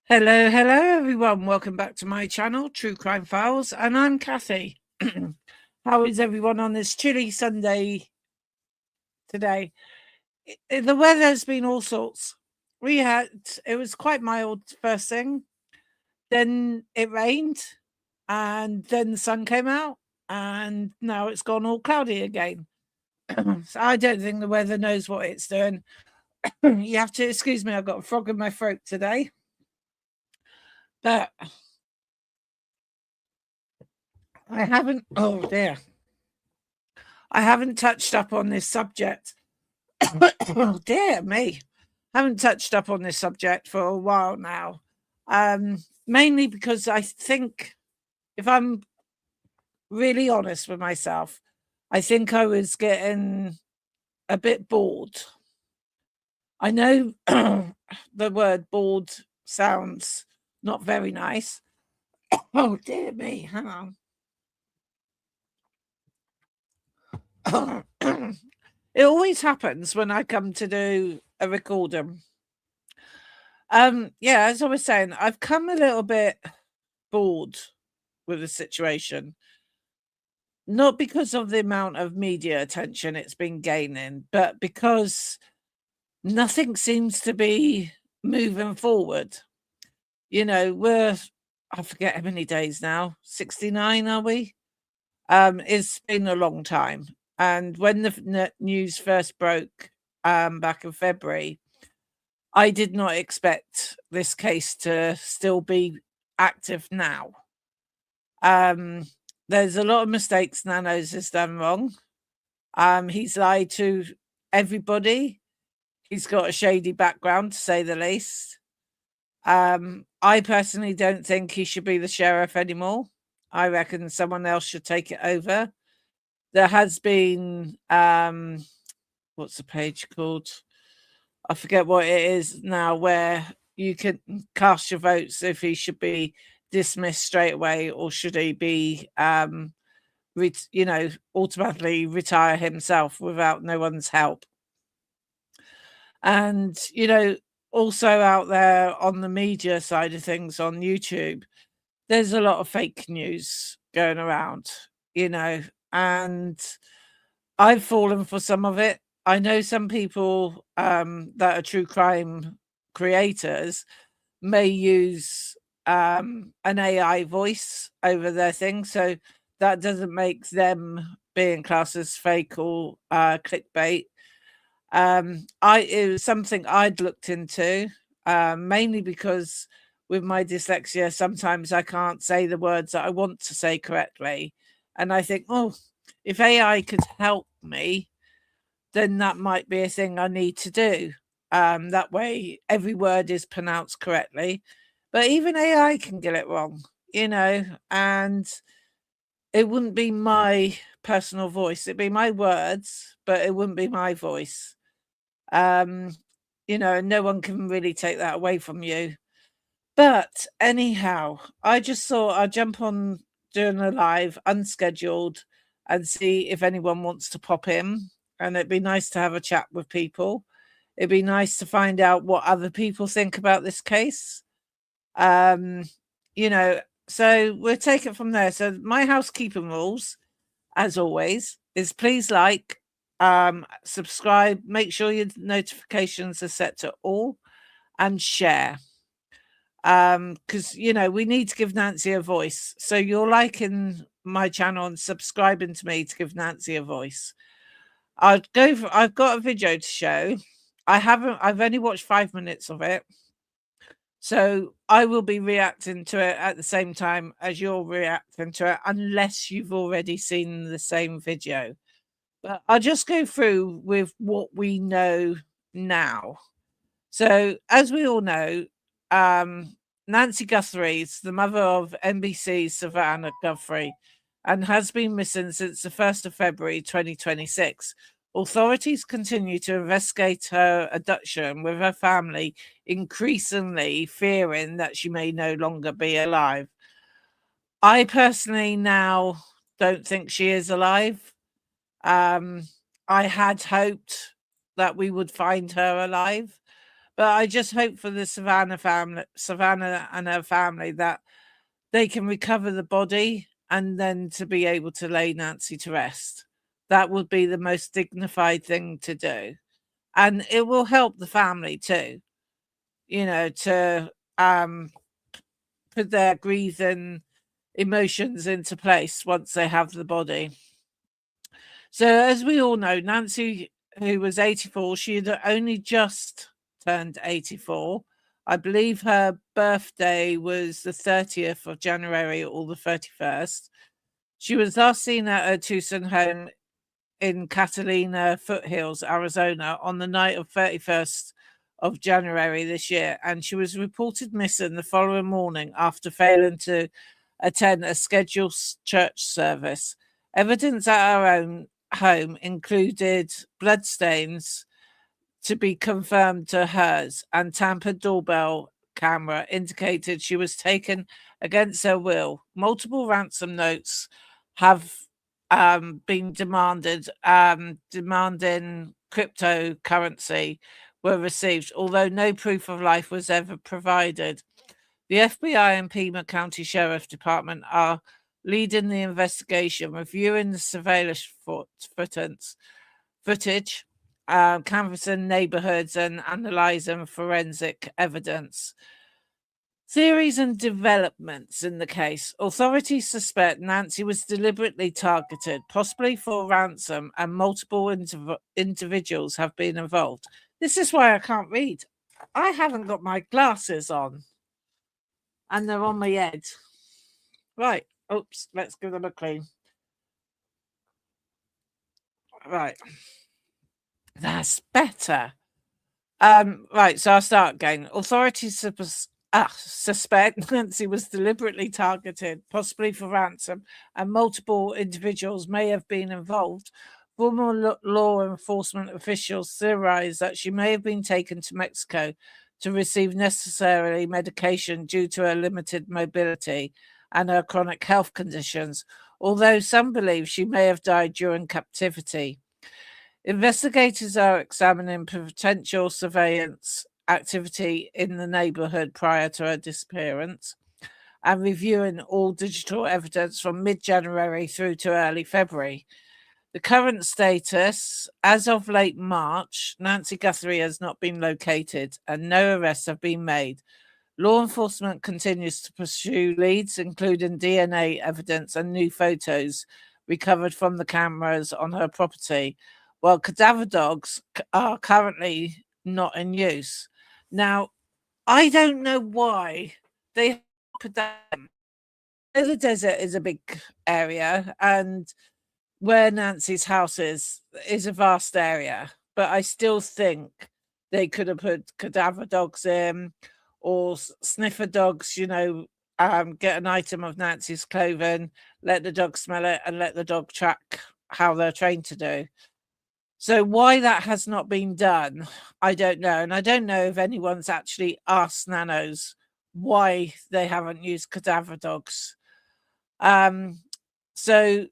Hello, hello, everyone. Welcome back to my channel, True Crime Files, and I'm Kathy. How is everyone on this chilly Sunday today? The weather's been all sorts. It was quite mild first thing, then it rained, and then the sun came out, and now it's gone all cloudy again. So I don't think the weather knows what it's doing. You have to excuse me, I've got a frog in my throat today. But oh dear. I haven't touched up on this subject. Oh dear me. Haven't touched up on this subject for a while now. Mainly because I think, if I'm really honest with myself, I think I was getting a bit bored. I know the word bored sounds not very nice. Oh dear me, hang on. It always happens when I come to do a recording. Yeah, as I was saying, I've come a little bit bored with the situation. Not because of the amount of media attention it's been gaining, but because nothing seems to be moving forward. You know, I forget how many days now, 69 are we? It's been a long time. And when the news first broke back in February, I did not expect this case to still be active now. There's a lot of mistakes NANOS has done wrong. He's lied to everybody. He's got a shady background, to say the least. I personally don't think he should be the sheriff anymore. I reckon someone else should take it over. There has been, what's the page called? I forget what it is now, where you can cast your votes if he should be dismissed straight away or should he be, automatically retire himself without no one's help. And, also out there on the media side of things on YouTube, there's a lot of fake news going around, and I've fallen for some of it. I know some people that are true crime creators may use an AI voice over their thing, so that doesn't make them being classed as fake or clickbait. It was something I'd looked into, mainly because with my dyslexia, sometimes I can't say the words that I want to say correctly. And I think, oh, if AI could help me, then that might be a thing I need to do. That way, every word is pronounced correctly. But even AI can get it wrong, and it wouldn't be my personal voice. It'd be my words, but it wouldn't be my voice. No one can really take that away from you. But anyhow, I just thought I'd jump on doing a live unscheduled and see if anyone wants to pop in. And it'd be nice to have a chat with people. It'd be nice to find out what other people think about this case. So we'll take it from there. So my housekeeping rules, as always, is please like, subscribe, make sure your notifications are set to all, and share. Because we need to give Nancy a voice. So you're liking my channel and subscribing to me to give Nancy a voice. I've got a video to show. I've only watched 5 minutes of it. So I will be reacting to it at the same time as you're reacting to it, unless you've already seen the same video. But I'll just go through with what we know now. So, as we all know, Nancy Guthrie is the mother of NBC's Savannah Guthrie and has been missing since the 1st of February 2026. Authorities continue to investigate her abduction, with her family increasingly fearing that she may no longer be alive. I personally now don't think she is alive. I had hoped that we would find her alive, But I just hope for the Savannah and her family, that they can recover the body and then to be able to lay Nancy to rest. That would be the most dignified thing to do. And it will help the family too, to put their grieving emotions into place once they have the body. So, as we all know, Nancy, who was 84, she had only just turned 84. I believe her birthday was the 30th of January or the 31st. She was last seen at her Tucson home in Catalina Foothills, Arizona, on the night of 31st of January this year, and she was reported missing the following morning after failing to attend a scheduled church service. Evidence at her own home included bloodstains to be confirmed to hers, and tampered doorbell camera indicated she was taken against her will. Multiple ransom notes have been demanded, demanding cryptocurrency were received, although no proof of life was ever provided. The FBI and Pima County Sheriff Department are leading the investigation, reviewing the surveillance footage, canvassing neighborhoods, and analyzing forensic evidence. Theories and developments in the case. Authorities suspect Nancy was deliberately targeted, possibly for ransom, and multiple individuals have been involved. This is why I can't read. I haven't got my glasses on, and they're on my head. Right. Oops, let's give them a clean. Right. That's better. Right, so I'll start again. Authorities suspect Nancy was deliberately targeted, possibly for ransom, and multiple individuals may have been involved. Former law enforcement officials theorize that she may have been taken to Mexico to receive necessary medication due to her limited mobility and her chronic health conditions, although some believe she may have died during captivity. Investigators are examining potential surveillance activity in the neighborhood prior to her disappearance and reviewing all digital evidence from mid-January through to early February. The current status, as of late March, Nancy Guthrie has not been located and no arrests have been made. Law enforcement continues to pursue leads, including DNA evidence and new photos recovered from the cameras on her property, while cadaver dogs are currently not in use. Now, I don't know why they put them. The desert is a big area, and where Nancy's house is a vast area, but I still think they could have put cadaver dogs in, or sniffer dogs, get an item of Nancy's clothing, let the dog smell it, and let the dog track how they're trained to do. So why that has not been done, I don't know. And I don't know if anyone's actually asked Nanos why they haven't used cadaver dogs. So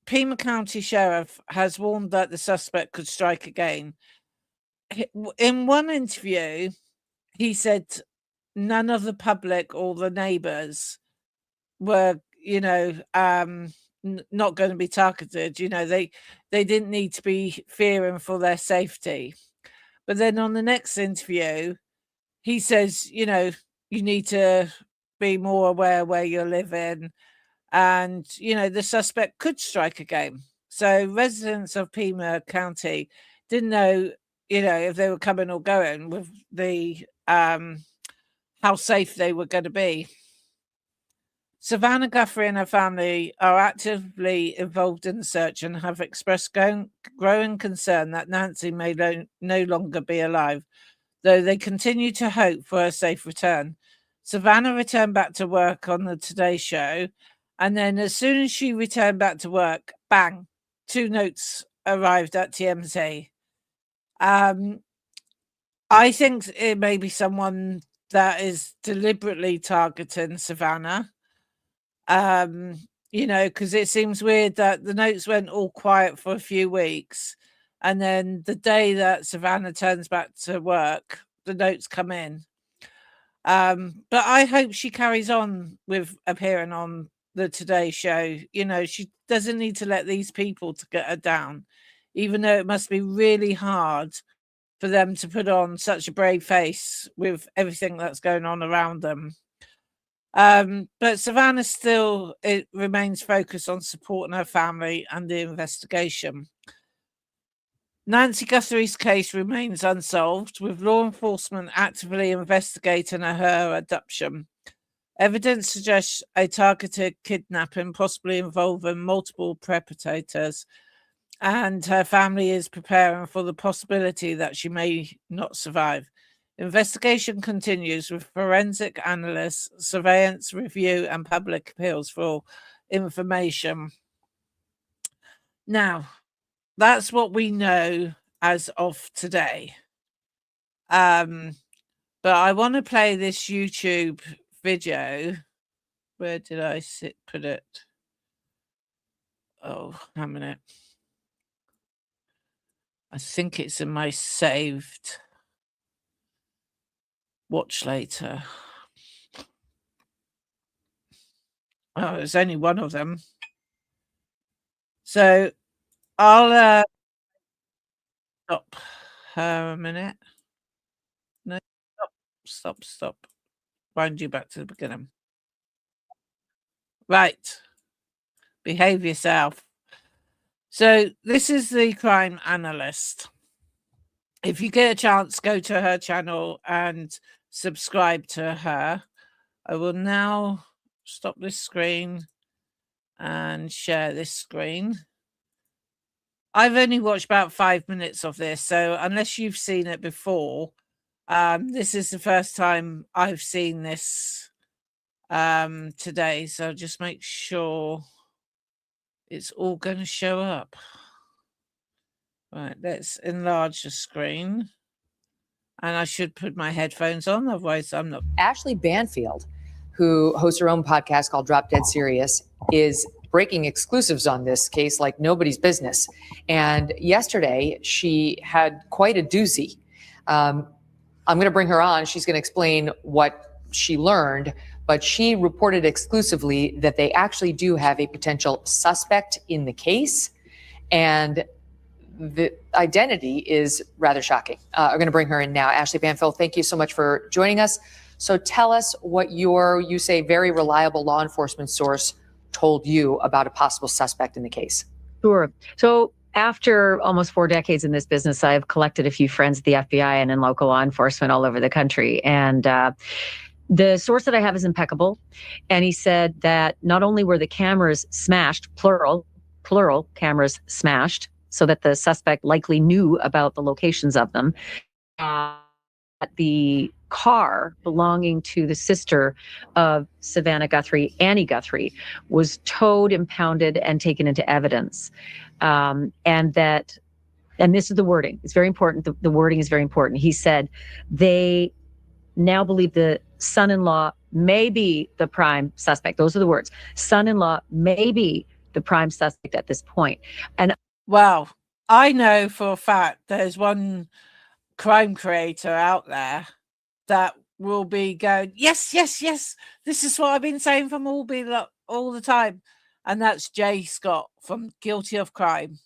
Pima County Sheriff has warned that the suspect could strike again. In one interview, he said none of the public or the neighbors were, not going to be targeted. They didn't need to be fearing for their safety. But then on the next interview, he says, you need to be more aware where you're living, and the suspect could strike again. So residents of Pima County didn't know, if they were coming or going with the how safe they were going to be. Savannah Guthrie and her family are actively involved in the search and have expressed growing concern that Nancy may no longer be alive, though they continue to hope for a safe return. Savannah returned back to work on the Today Show, and then as soon as she returned back to work, bang, 2 notes arrived at TMZ. I think it may be someone that is deliberately targeting Savannah. Because it seems weird that the notes went all quiet for a few weeks, and then the day that Savannah turns back to work, the notes come in. But I hope she carries on with appearing on the Today Show. You know, she doesn't need to let these people to get her down, even though it must be really hard for them to put on such a brave face with everything that's going on around them. But Savannah still remains focused on supporting her family and the investigation. Nancy Guthrie's case remains unsolved, with law enforcement actively investigating her abduction. Evidence suggests a targeted kidnapping, possibly involving multiple perpetrators, and her family is preparing for the possibility that she may not survive. Investigation continues with forensic analysts, surveillance review, and public appeals for information. Now, that's what we know as of today. But I want to play this YouTube video. Where did I put it? Oh, a minute. I think it's in my saved. Watch later. Oh, there's only one of them. So I'll stop her a minute. No, stop. Wind you back to the beginning. Right. Behave yourself. So this is the crime analyst. If you get a chance, go to her channel and subscribe to her. I will now stop this screen and share this screen. I've only watched about 5 minutes of this, so unless you've seen it before, this is the first time I've seen this today. So just make sure it's all going to show up. Right, let's enlarge the screen. And I should put my headphones on, otherwise I'm not. Ashley Banfield, who hosts her own podcast called Drop Dead Serious, is breaking exclusives on this case like nobody's business. And yesterday, she had quite a doozy. I'm going to bring her on. She's going to explain what she learned, but she reported exclusively that they actually do have a potential suspect in the case. And the identity is rather shocking. I'm going to bring her in now. Ashley Banfield, thank you so much for joining us. So tell us what you say, very reliable law enforcement source told you about a possible suspect in the case. Sure. So after almost 4 decades in this business, I've collected a few friends at the FBI and in local law enforcement all over the country. And the source that I have is impeccable. And he said that not only were the cameras smashed, plural cameras smashed, so that the suspect likely knew about the locations of them. The car belonging to the sister of Savannah Guthrie, Annie Guthrie, was towed, impounded, and taken into evidence. And this is the wording. It's very important. The wording is very important. He said they now believe the son-in-law may be the prime suspect. Those are the words. Son-in-law may be the prime suspect at this point. And well, I know for a fact there's one crime creator out there that will be going, yes, this is what I've been saying from all the time. And that's Jay Scott from Guilty of Crime.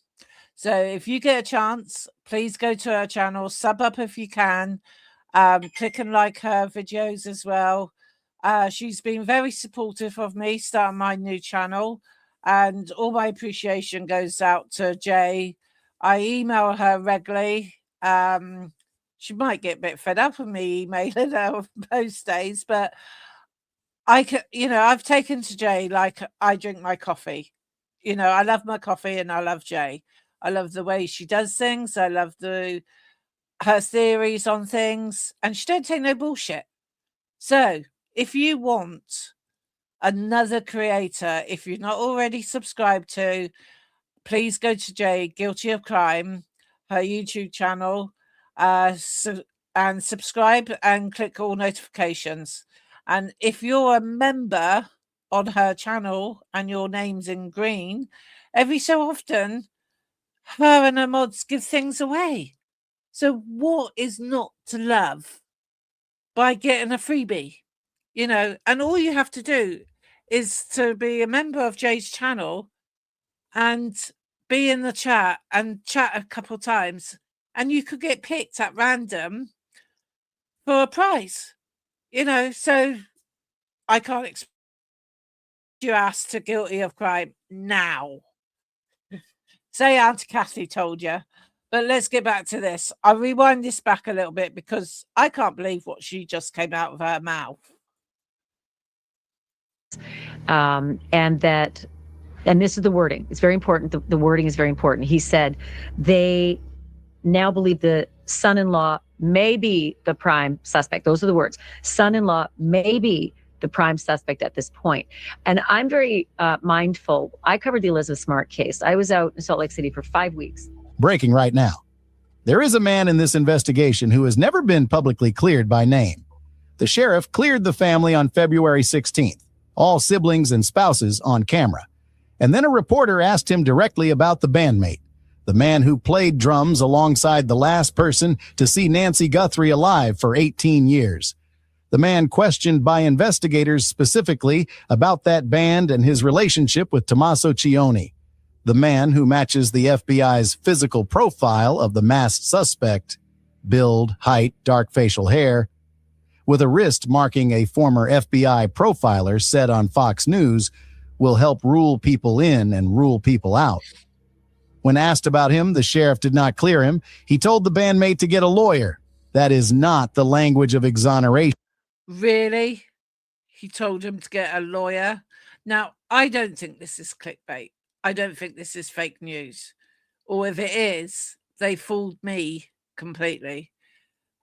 So if you get a chance, please go to her channel, sub up if you can, click and like her videos as well. She's been very supportive of me starting my new channel. And all my appreciation goes out to Jay. I email her regularly. She might get a bit fed up with me emailing her most days, but I've taken to Jay like I drink my coffee. I love my coffee and I love Jay. I love the way she does things. I love her theories on things, and she don't take no bullshit. So if you want another creator, if you're not already subscribed to, please go to Jay Guilty of Crime, her YouTube channel, and subscribe and click all notifications. And if you're a member on her channel and your name's in green, every so often her and her mods give things away. So what is not to love by getting a freebie, you know, and all you have to do is to be a member of Jay's channel and be in the chat and chat a couple times, and you could get picked at random for a prize, you know. So I can't expect you asked to guilty of crime now. Say Auntie Kathy told you. But let's get back to this. I'll rewind this back a little bit because I can't believe what she just came out of her mouth. And this is the wording. It's very important. The wording is very important. He said they now believe the son-in-law may be the prime suspect. Those are the words. Son-in-law may be the prime suspect at this point. And I'm very mindful. I covered the Elizabeth Smart case. I was out in Salt Lake City for 5 weeks. Breaking right now. There is a man in this investigation who has never been publicly cleared by name. The sheriff cleared the family on February 16th, all siblings and spouses on camera. And then a reporter asked him directly about the bandmate, the man who played drums alongside the last person to see Nancy Guthrie alive for 18 years. The man questioned by investigators specifically about that band and his relationship with Tommaso Cioni, the man who matches the FBI's physical profile of the masked suspect, build, height, dark facial hair, with a wrist marking a former FBI profiler said on Fox News, will help rule people in and rule people out. When asked about him, the sheriff did not clear him. He told the bandmate to get a lawyer. That is not the language of exoneration. Really? He told him to get a lawyer? Now, I don't think this is clickbait. I don't think this is fake news. Or if it is, they fooled me completely.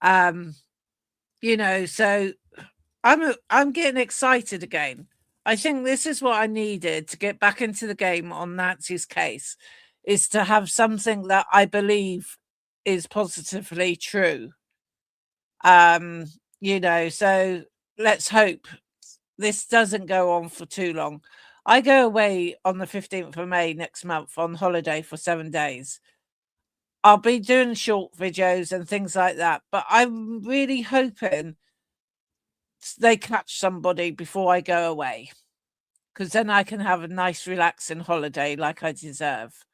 You know, so I'm getting excited again. I think this is what I needed to get back into the game on Nancy's case, is to have something that I believe is positively true. You know, so let's hope this doesn't go on for too long. I go away on the 15th of May next month on holiday for 7 days. I'll be doing short videos and things like that, but I'm really hoping they catch somebody before I go away, because then I can have a nice relaxing holiday like I deserve.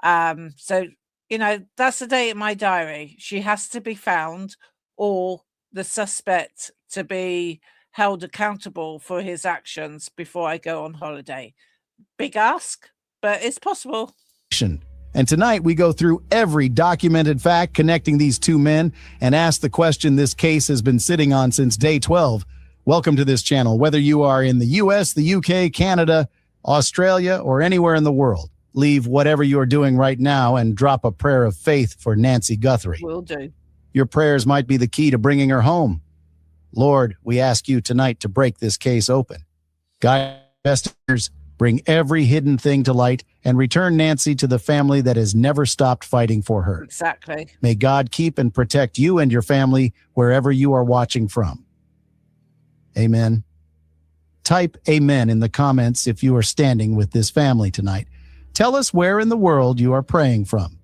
So, you know, that's the date in my diary. She has to be found, or the suspect to be held accountable for his actions before I go on holiday. Big ask, but it's possible. And tonight we go through every documented fact connecting these two men and ask the question this case has been sitting on since day 12. Welcome to this channel, whether you are in the US, the UK, Canada, Australia, or anywhere in the world. Leave whatever you are doing right now and drop a prayer of faith for Nancy Guthrie. Will do. Your prayers might be the key to bringing her home. Lord, we ask you tonight to break this case open. Guide investigators, bring every hidden thing to light, and return Nancy to the family that has never stopped fighting for her. Exactly. May God keep and protect you and your family wherever you are watching from. Amen. Type amen in the comments if you are standing with this family tonight. Tell us where in the world you are praying from.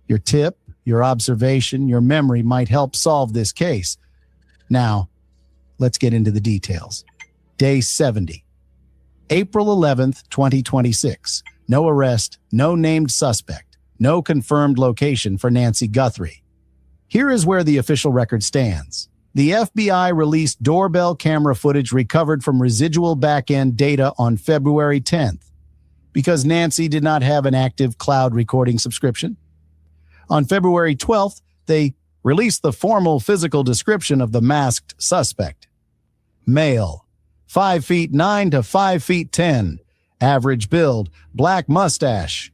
Your tip, your observation, your memory might help solve this case. Now, let's get into the details. Day 70. April 11th, 2026. No arrest, no named suspect, no confirmed location for Nancy Guthrie. Here is where the official record stands. The FBI released doorbell camera footage recovered from residual back-end data on February 10th because Nancy did not have an active cloud recording subscription. On February 12th, they released the formal physical description of the masked suspect. Male, 5'9" to 5'10", average build, black mustache,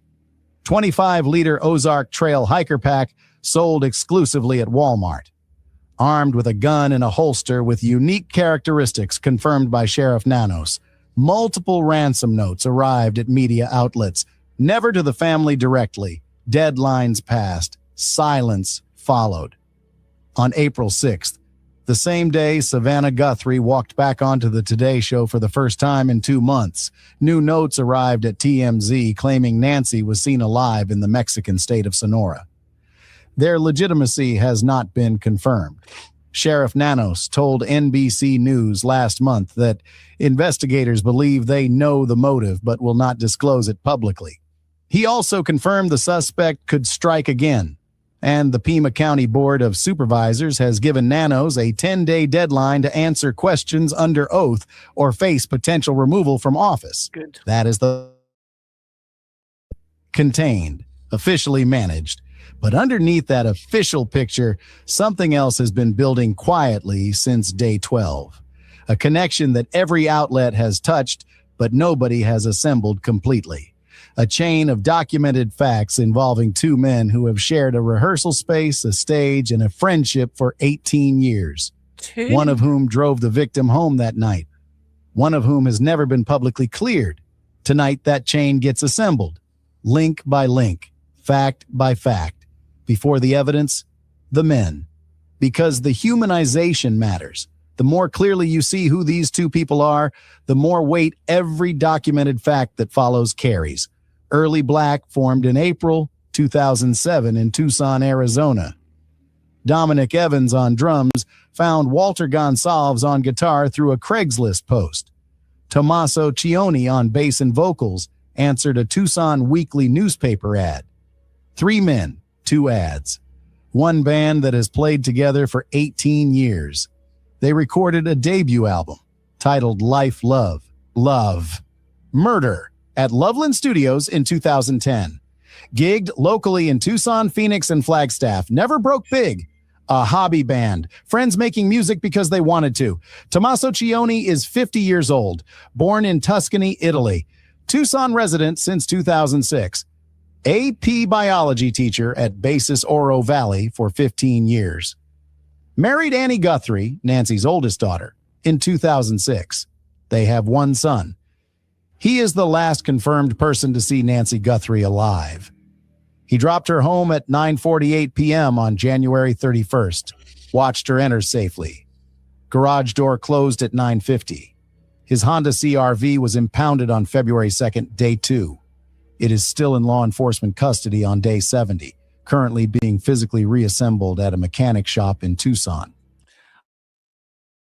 25-liter Ozark Trail hiker pack sold exclusively at Walmart. Armed with a gun and a holster with unique characteristics confirmed by Sheriff NANOS, multiple ransom notes arrived at media outlets, never to the family directly. Deadlines passed. Silence followed. On April 6th, the same day Savannah Guthrie walked back onto the Today Show for the first time in 2 months, new notes arrived at TMZ claiming Nancy was seen alive in the Mexican state of Sonora. Their legitimacy has not been confirmed. Sheriff NANOS told NBC News last month that investigators believe they know the motive but will not disclose it publicly. He also confirmed the suspect could strike again, and the Pima County Board of Supervisors has given NANOS a 10-day deadline to answer questions under oath or face potential removal from office. Good. That is the contained, officially managed. But underneath that official picture, something else has been building quietly since day 12. A connection that every outlet has touched, but nobody has assembled completely. A chain of documented facts involving two men who have shared a rehearsal space, a stage, and a friendship for 18 years. One of whom drove the victim home that night. One of whom has never been publicly cleared. Tonight, that chain gets assembled, link by link, fact by fact. Before the evidence, the men. Because the humanization matters. The more clearly you see who these two people are, the more weight every documented fact that follows carries. Early Black formed in April 2007 in Tucson, Arizona. Dominic Evans on drums found Walter Gonsalves on guitar through a Craigslist post. Tommaso Cioni on bass and vocals answered a Tucson weekly newspaper ad. 3 men, 2 ads. One band that has played together for 18 years. They recorded a debut album titled Life, Love, Murder at Loveland Studios in 2010. Gigged locally in Tucson, Phoenix, and Flagstaff. Never broke big. A hobby band. Friends making music because they wanted to. Tommaso Cioni is 50 years old. Born in Tuscany, Italy. Tucson resident since 2006. AP biology teacher at Basis Oro Valley for 15 years. Married Annie Guthrie, Nancy's oldest daughter, in 2006. They have 1 son. He is the last confirmed person to see Nancy Guthrie alive. He dropped her home at 9:48 p.m. on January 31st, watched her enter safely. Garage door closed at 9:50. His Honda CR-V was impounded on February 2nd, day 2. It is still in law enforcement custody on day 70, currently being physically reassembled at a mechanic shop in Tucson.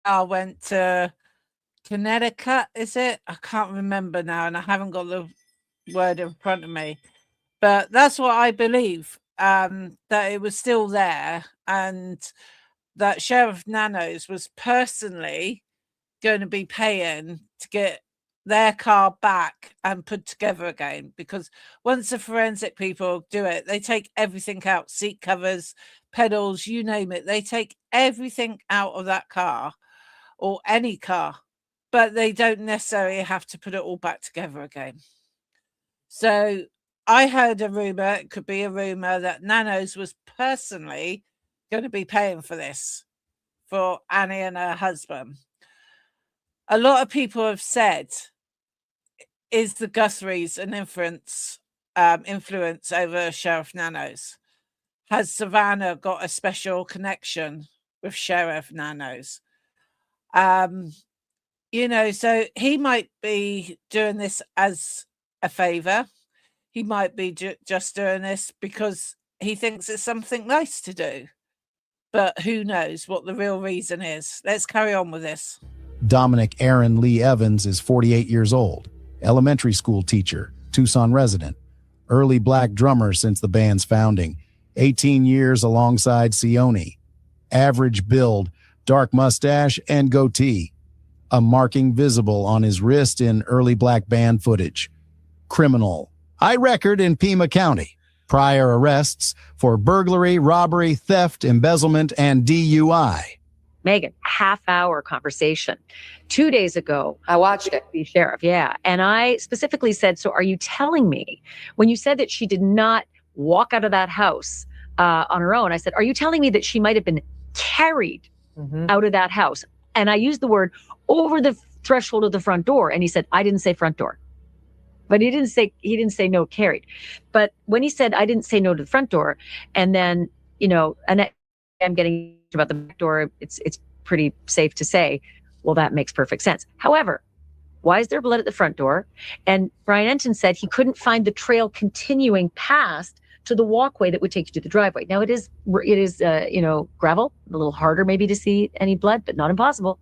I went to Connecticut, is it? I can't remember now, and I haven't got the word in front of me. But that's what I believe, that it was still there, and that Sheriff NANOS was personally going to be paying to get their car back and put together again. Because once the forensic people do it, they take everything out, seat covers, pedals, you name it. They take everything out of that car or any car, but they don't necessarily have to put it all back together again. So I heard a rumor, it could be a rumor, that NANOS was personally going to be paying for this, for Annie and her husband. A lot of people have said, is the Guthries an influence over Sheriff NANOS? Has Savannah got a special connection with Sheriff NANOS? You know, so he might be doing this as a favor. He might be just doing this because he thinks it's something nice to do. But who knows what the real reason is. Let's carry on with this. Dominic Aaron Lee Evans is 48 years old, elementary school teacher, Tucson resident, early Black drummer since the band's founding, 18 years alongside Cioni. Average build, dark mustache, and goatee. A marking visible on his wrist in early Black band footage. Criminal. High record in Pima County. Prior arrests for burglary, robbery, theft, embezzlement, and DUI. Megan, half-hour conversation 2 days ago. I watched it. The sheriff, yeah. And I specifically said, so are you telling me, when you said that she did not walk out of that house on her own, I said, are you telling me that she might have been carried out of that house? And I used the word over the threshold of the front door. And he said, I didn't say front door. But he didn't say no carried. But when he said, I didn't say no to the front door, and then, you know, and I'm getting about the back door, it's pretty safe to say, well, that makes perfect sense. However, why is there blood at the front door? And Brian Enton said he couldn't find the trail continuing past to the walkway that would take you to the driveway. Now it is gravel, a little harder maybe to see any blood, but not impossible.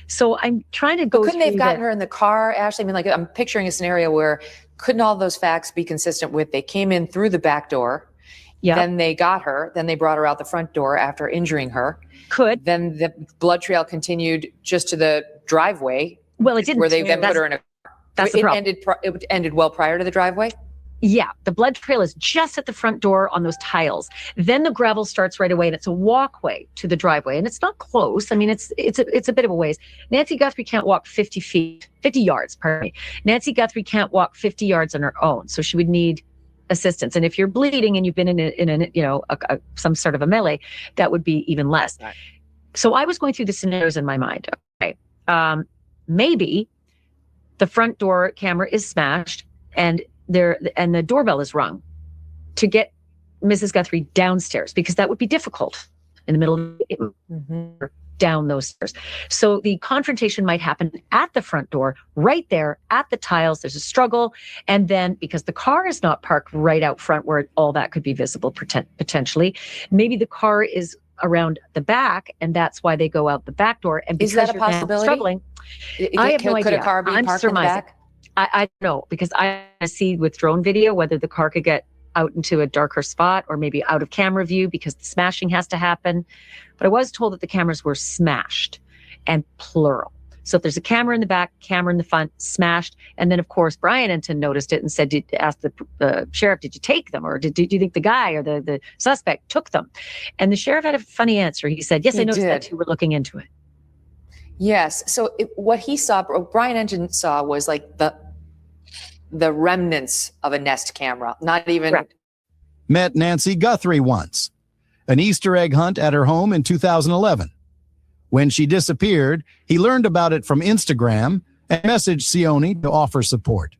So I'm trying to go. But couldn't they have gotten her in the car, Ashley? I mean, like, I'm picturing a scenario where couldn't all those facts be consistent with they came in through the back door, then they got her, then they brought her out the front door after injuring her. Then the blood trail continued just to the driveway. Well, it didn't. Where they then put her in a. That's the problem. It ended well prior to the driveway. Yeah, the blood trail is just at the front door on those tiles. Then the gravel starts right away, and it's a walkway to the driveway, and it's not close. I mean, it's a bit of a ways. Nancy Guthrie can't walk 50 yards. Pardon me. Nancy Guthrie can't walk 50 yards on her own, so she would need assistance. And if you're bleeding and you've been in some sort of a melee, that would be even less. Right. So I was going through the scenarios in my mind. Okay, maybe the front door camera is smashed, and the doorbell is rung to get Mrs. Guthrie downstairs, because that would be difficult in the middle of the down those stairs. So the confrontation might happen at the front door, right there at the tiles. There's a struggle. And then because the car is not parked right out front where all that could be visible potentially, maybe the car is around the back, and that's why they go out the back door. And because is that a possibility? Struggling, I have no idea. Could a car be parked in the back? I don't know, because I see with drone video whether the car could get out into a darker spot or maybe out of camera view because the smashing has to happen. But I was told that the cameras were smashed, and plural. So if there's a camera in the back, camera in the front, smashed. And then, of course, Brian Enton noticed it and said, asked the sheriff, did you take them? Or do you think the guy or the suspect took them? And the sheriff had a funny answer. He said, yes, I noticed that too. We're looking into it. Yes. So what he saw, Brian Enton saw, was like the remnants of a Nest camera, not even. Correct. Met Nancy Guthrie once. An Easter egg hunt at her home in 2011. When she disappeared, he learned about it from Instagram and messaged Sione to offer support.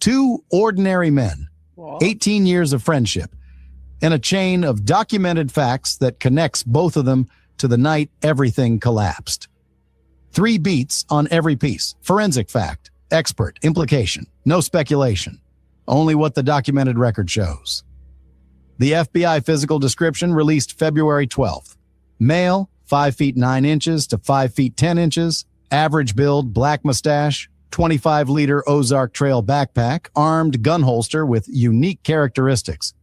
Two ordinary men, 18 years of friendship, and a chain of documented facts that connects both of them to the night everything collapsed. 3 beats on every piece: forensic fact, expert, implication, no speculation, only what the documented record shows. The FBI physical description released February 12th. Male, 5 feet 9 inches to 5 feet 10 inches, average build, black mustache, 25-liter Ozark Trail backpack, armed gun holster with unique characteristics.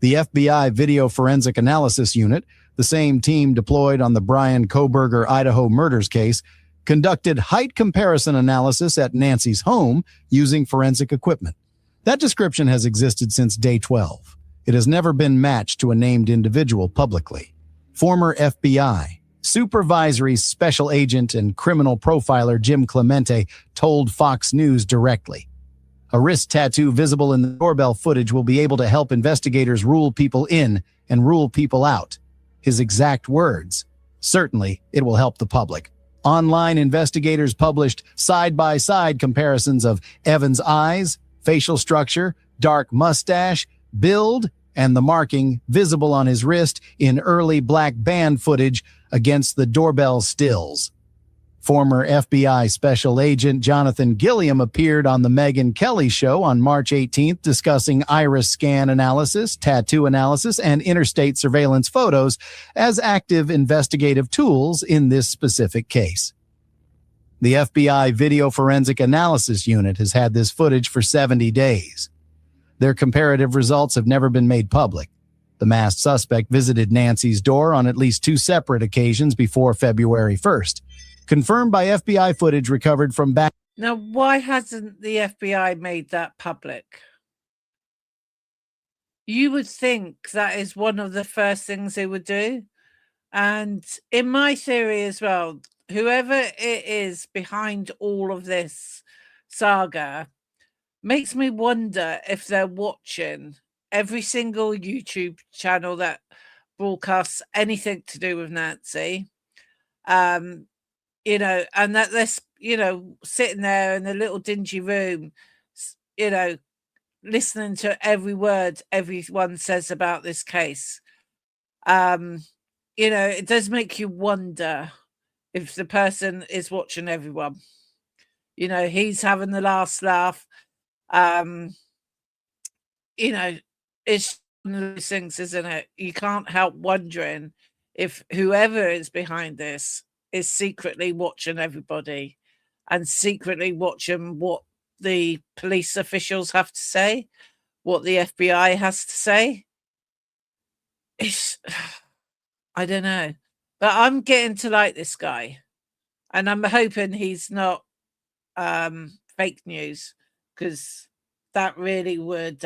The FBI Video Forensic Analysis Unit, the same team deployed on the Brian Kohberger Idaho murders case, conducted height comparison analysis at Nancy's home using forensic equipment. That description has existed since day 12. It has never been matched to a named individual publicly. Former FBI Supervisory Special Agent and criminal profiler Jim Clemente told Fox News directly. A wrist tattoo visible in the doorbell footage will be able to help investigators rule people in and rule people out. His exact words: certainly, it will help the public. Online investigators published side-by-side comparisons of Evans' eyes, facial structure, dark mustache, build, and the marking visible on his wrist in early black band footage against the doorbell stills. Former FBI Special Agent Jonathan Gilliam appeared on the Megyn Kelly Show on March 18th discussing iris scan analysis, tattoo analysis, and interstate surveillance photos as active investigative tools in this specific case. The FBI Video Forensic Analysis Unit has had this footage for 70 days. Their comparative results have never been made public. The masked suspect visited Nancy's door on at least 2 separate occasions before February 1st. Confirmed by FBI footage recovered from back. Now, why hasn't the FBI made that public? You would think that is one of the first things they would do. And in my theory as well, whoever it is behind all of this saga makes me wonder if they're watching every single YouTube channel that broadcasts anything to do with Nancy. And that they're, sitting there in a little dingy room, listening to every word everyone says about this case. It does make you wonder if the person is watching everyone. He's having the last laugh. It's those things, isn't it? You can't help wondering if whoever is behind this is secretly watching everybody and secretly watching what the police officials have to say, what the FBI has to say. It's, I don't know, but I'm getting to like this guy, and I'm hoping he's not fake news, because that really would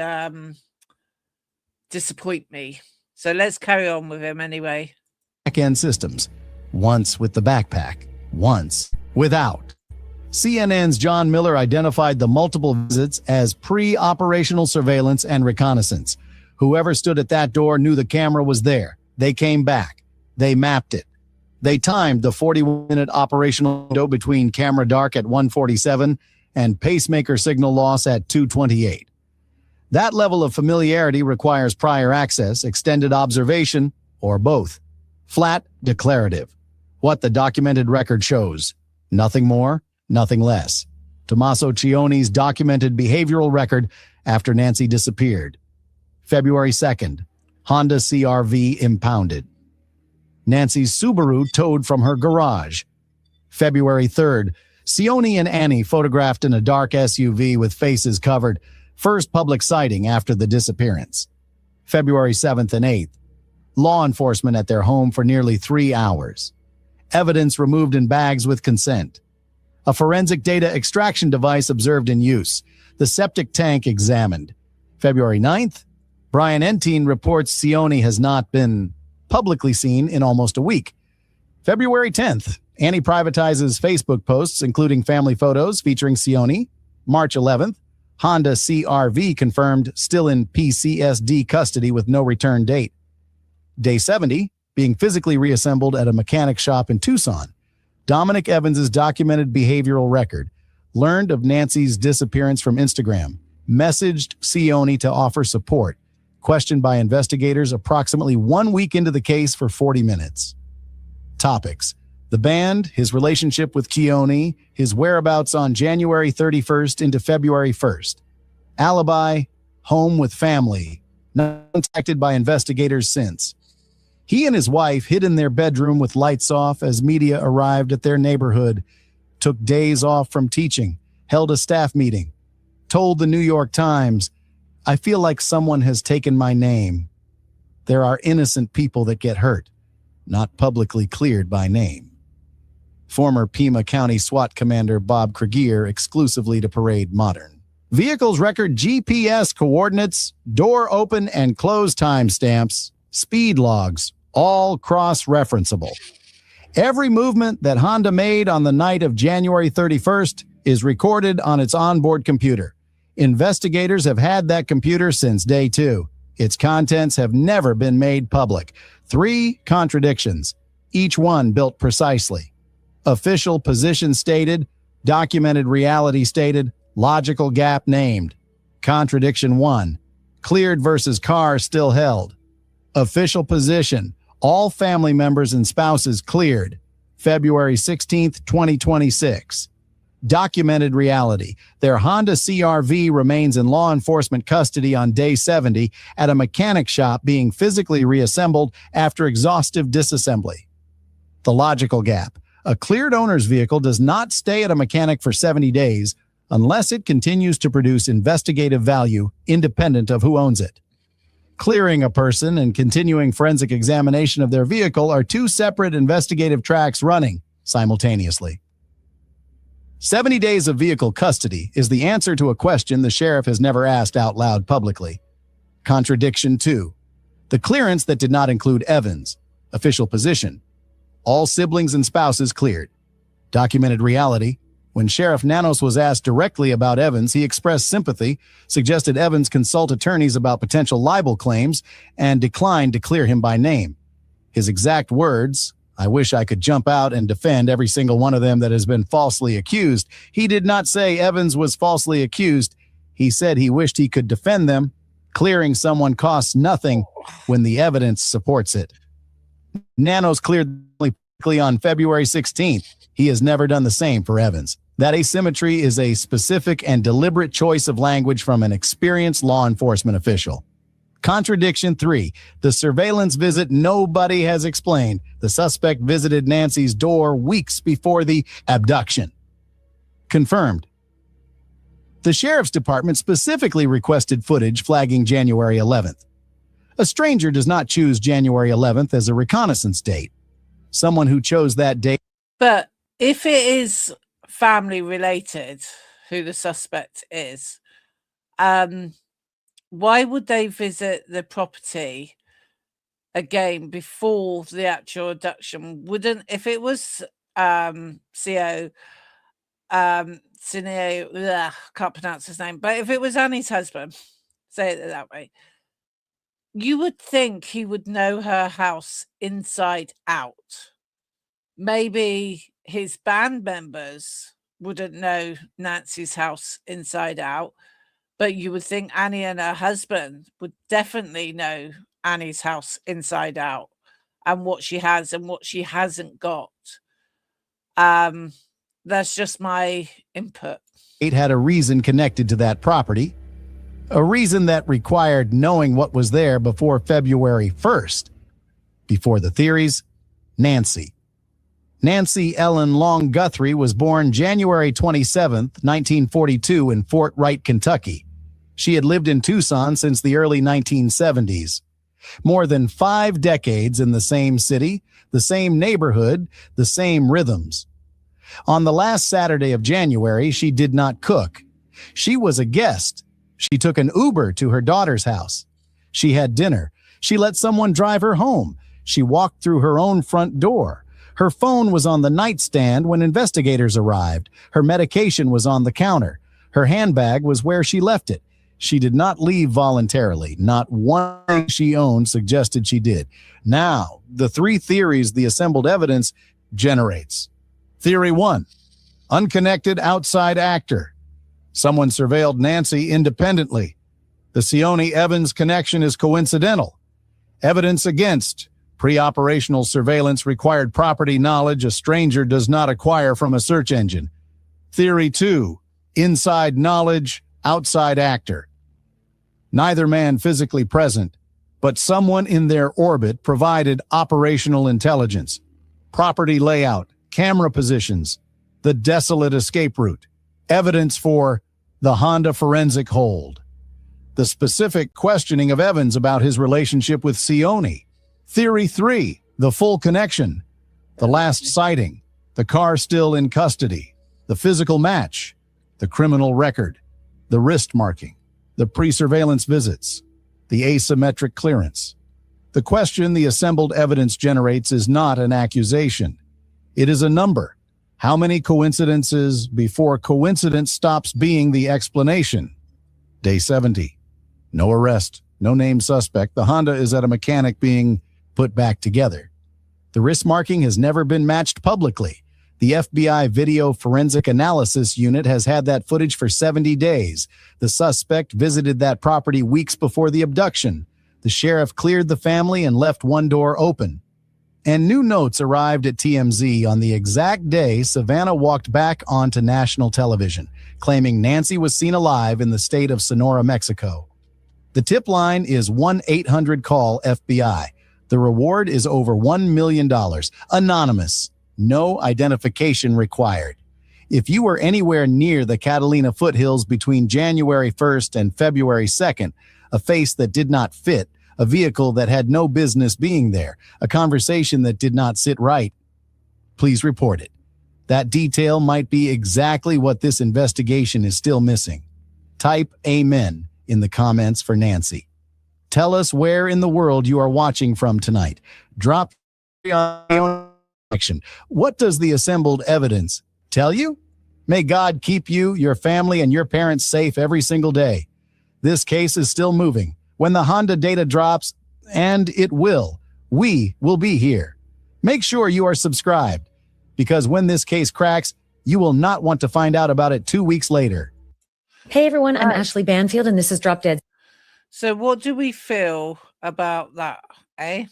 disappoint me. So let's carry on with him anyway. Back-end systems, once with the backpack, once without. CNN's John Miller identified the multiple visits as pre-operational surveillance and reconnaissance. Whoever stood at that door knew the camera was there. They came back. They mapped it. They timed the 40-minute operational window between camera dark at 1:47 and pacemaker signal loss at 2:28. That level of familiarity requires prior access, extended observation, or both. Flat, declarative. What the documented record shows. Nothing more, nothing less. Tommaso Cioni's documented behavioral record after Nancy disappeared. February 2nd, Honda CR-V impounded. Nancy's Subaru towed from her garage. February 3rd, Cioni and Annie photographed in a dark SUV with faces covered. First public sighting after the disappearance. February 7th and 8th, law enforcement at their home for nearly 3 hours. Evidence removed in bags with consent. A forensic data extraction device observed in use. The septic tank examined. February 9th, Brian Entine reports Cioni has not been publicly seen in almost a week. February 10th, Annie privatizes Facebook posts, including family photos featuring Cioni. March 11th, Honda CR-V confirmed still in PCSD custody with no return date. Day 70, being physically reassembled at a mechanic shop in Tucson. Dominic Evans's documented behavioral record. Learned of Nancy's disappearance from Instagram. Messaged Cioni to offer support. Questioned by investigators approximately 1 week into the case for 40 minutes. Topics: the band, his relationship with Cioni, his whereabouts on January 31st into February 1st. Alibi, home with family, not contacted by investigators since. He and his wife hid in their bedroom with lights off as media arrived at their neighborhood, took days off from teaching, held a staff meeting, told the New York Times, "I feel like someone has taken my name. There are innocent people that get hurt, not publicly cleared by name." Former Pima County SWAT Commander Bob Kregier, exclusively to Parade Modern. Vehicles record GPS coordinates, door open and close timestamps, speed logs, all cross-referenceable. Every movement that Honda made on the night of January 31st is recorded on its onboard computer. Investigators have had that computer since day 2. Its contents have never been made public. 3 contradictions, each one built precisely. Official position stated, documented reality stated, logical gap named. Contradiction 1, cleared versus car still held. Official position, all family members and spouses cleared. February 16th, 2026. Documented reality, their Honda CR-V remains in law enforcement custody on day 70 at a mechanic shop being physically reassembled after exhaustive disassembly. The logical gap, a cleared owner's vehicle does not stay at a mechanic for 70 days unless it continues to produce investigative value independent of who owns it. Clearing a person and continuing forensic examination of their vehicle are 2 separate investigative tracks running simultaneously. 70 days of vehicle custody is the answer to a question the sheriff has never asked out loud publicly. Contradiction 2, the clearance that did not include Evans. Official position, all siblings and spouses cleared. Documented reality, when Sheriff NANOS was asked directly about Evans, he expressed sympathy, suggested Evans consult attorneys about potential libel claims, and declined to clear him by name. His exact words, "I wish I could jump out and defend every single one of them that has been falsely accused." He did not say Evans was falsely accused. He said he wished he could defend them. Clearing someone costs nothing when the evidence supports it. NANOS cleared publicly on February 16th. He has never done the same for Evans. That asymmetry is a specific and deliberate choice of language from an experienced law enforcement official. Contradiction 3. The surveillance visit nobody has explained. The suspect visited Nancy's door weeks before the abduction. Confirmed. The sheriff's department specifically requested footage flagging January 11th. A stranger does not choose January 11th as a reconnaissance date. Someone who chose that date. But if it is family related, who the suspect is, why would they visit the property again before the actual abduction? Wouldn't, if it was Sineo, can't pronounce his name, but if it was Annie's husband, say it that way, you would think he would know her house inside out. Maybe his band members wouldn't know Nancy's house inside out, but you would think Annie and her husband would definitely know Annie's house inside out and what she has and what she hasn't got. That's just my input. It had a reason connected to that property, a reason that required knowing what was there before February 1st. Before the theories, Nancy Ellen Long Guthrie was born January 27, 1942 in Fort Wright, Kentucky. She had lived in Tucson since the early 1970s. More than 5 decades in the same city, the same neighborhood, the same rhythms. On the last Saturday of January, she did not cook. She was a guest. She took an Uber to her daughter's house. She had dinner. She let someone drive her home. She walked through her own front door. Her phone was on the nightstand when investigators arrived. Her medication was on the counter. Her handbag was where she left it. She did not leave voluntarily. Not one thing she owned suggested she did. Now, the 3 theories the assembled evidence generates. Theory 1, unconnected outside actor. Someone surveilled Nancy independently. The Sione-Evans connection is coincidental. Evidence against. Pre-operational surveillance required property knowledge a stranger does not acquire from a search engine. Theory 2, inside knowledge, outside actor. Neither man physically present, but someone in their orbit provided operational intelligence, property layout, camera positions, the desolate escape route, evidence for the Honda forensic hold, the specific questioning of Evans about his relationship with Sione. Theory 3, the full connection, the last sighting, the car still in custody, the physical match, the criminal record, the wrist marking, the pre-surveillance visits, the asymmetric clearance. The question the assembled evidence generates is not an accusation. It is a number. How many coincidences before coincidence stops being the explanation? Day 70. No arrest, no named suspect. The Honda is at a mechanic being put back together. The wrist marking has never been matched publicly. The FBI Video Forensic Analysis Unit has had that footage for 70 days. The suspect visited that property weeks before the abduction. The sheriff cleared the family and left one door open. And new notes arrived at TMZ on the exact day Savannah walked back onto national television, claiming Nancy was seen alive in the state of Sonora, Mexico. The tip line is 1-800-CALL-FBI. The reward is over $1 million. Anonymous. No identification required. If you were anywhere near the Catalina foothills between January 1st and February 2nd, a face that did not fit, a vehicle that had no business being there, a conversation that did not sit right, please report it. That detail might be exactly what this investigation is still missing. Type amen in the comments for Nancy. Tell us where in the world you are watching from tonight. Drop on action. What does the assembled evidence tell you? May God keep you, your family, and your parents safe every single day. This case is still moving. When the Honda data drops, and it will, we will be here. Make sure you are subscribed, because when this case cracks, you will not want to find out about it 2 weeks later. Hey everyone, I'm Ashley Banfield and this is Drop Dead. So what do we feel about that, eh?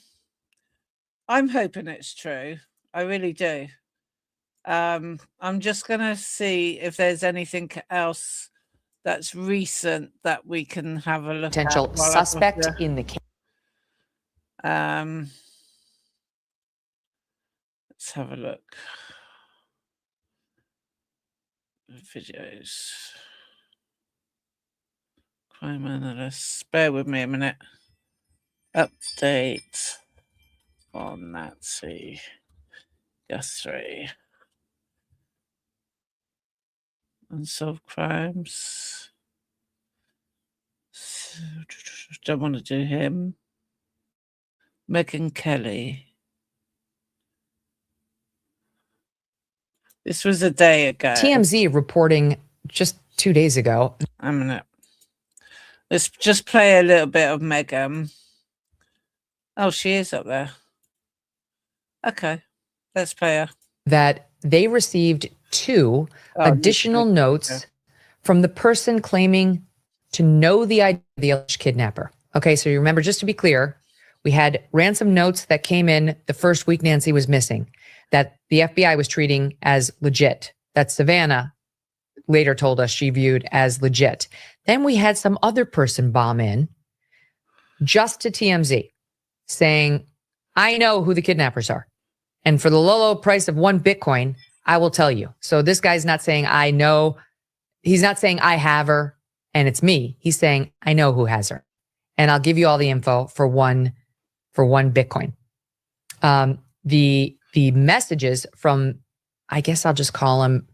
I'm hoping it's true. I really do. I'm just going to see if there's anything else that's recent that we can have a look Potential at? while I've got suspect the- in the case. Let's have a look. Videos. Crime analysts. Bear with me a minute. Update on Nancy Guthrie. Unsolved crimes. Don't want to do him. Megan Kelly. This was a day ago. TMZ reporting just 2 days ago. A minute. Let's just play a little bit of Megan. Oh, she is up there. Okay, let's play her. That they received 2 additional notes from the person claiming to know the ID of the alleged kidnapper. Okay, so you remember, just to be clear, we had ransom notes that came in the first week Nancy was missing, that the FBI was treating as legit, that Savannah later told us she viewed as legit. Then we had some other person bomb in just to TMZ saying, I know who the kidnappers are. And for the low price of 1 Bitcoin, I will tell you. So this guy's not saying I know. He's not saying I have her and it's me. He's saying I know who has her. And I'll give you all the info for one Bitcoin. The messages from, I guess I'll just call him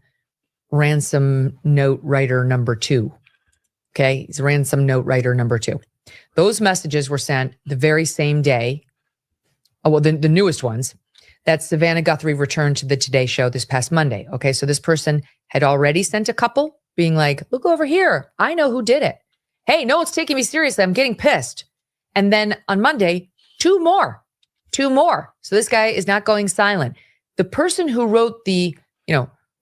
ransom note writer number 2. Okay, he's ransom note writer number 2. Those messages were sent the very same day. Oh, well, the newest ones, that Savannah Guthrie returned to the Today Show this past Monday. Okay, so this person had already sent a couple being like, look over here. I know who did it. Hey, no one's taking me seriously. I'm getting pissed. And then on Monday, 2 more. So this guy is not going silent. The person who wrote the,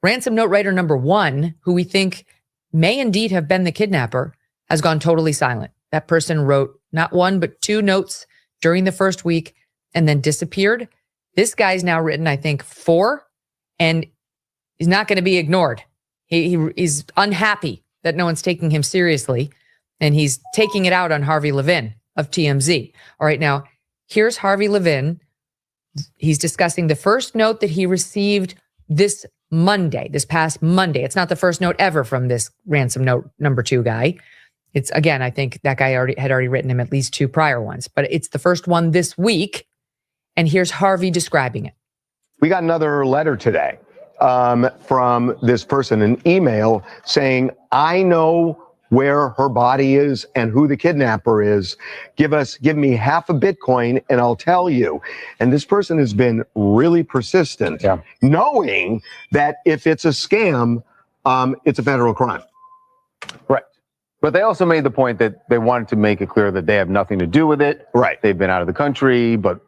ransom note writer number 1, who we think may indeed have been the kidnapper, has gone totally silent. That person wrote not 1, but 2 notes during the first week and then disappeared. This guy's now written, I think, 4, and he's not going to be ignored. He's unhappy that no one's taking him seriously, and he's taking it out on Harvey Levin of TMZ. All right, now, here's Harvey Levin. He's discussing the first note that he received this past Monday. It's not the first note ever from this ransom note number 2 guy. It's, again, I think that guy had already written him at least 2 prior ones, but it's the first one this week. And here's Harvey describing it. We got another letter today from this person, an email saying, I know where her body is and who the kidnapper is. Give me half a Bitcoin and I'll tell you. And this person has been really persistent, knowing that if it's a scam, it's a federal crime. Right. But they also made the point that they wanted to make it clear that they have nothing to do with it. Right. They've been out of the country, but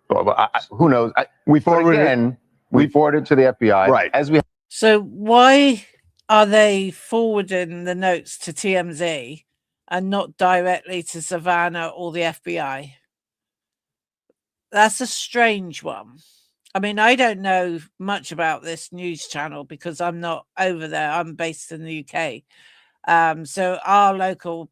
who knows? We forwarded it to the FBI. Right. So why are they forwarding the notes to TMZ and not directly to Savannah or the FBI? That's a strange one. I mean, I don't know much about this news channel because I'm not over there. I'm based in the UK. So our local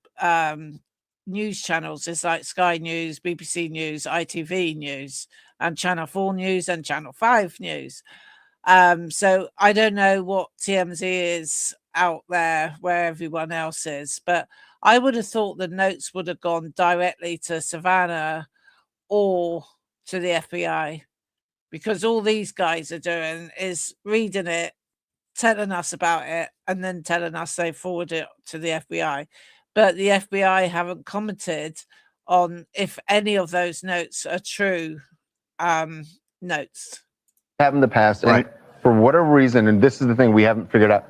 news channels is like Sky News, BBC News, ITV News, and Channel 4 News and Channel 5 News. So I don't know what TMZ is out there where everyone else is, but I would have thought the notes would have gone directly to Savannah or to the FBI, because all these guys are doing is reading it, telling us about it, and then telling us they forward it to the FBI. But the FBI haven't commented on if any of those notes are true notes. Have in the past, Right. and for whatever reason, and this is the thing we haven't figured out,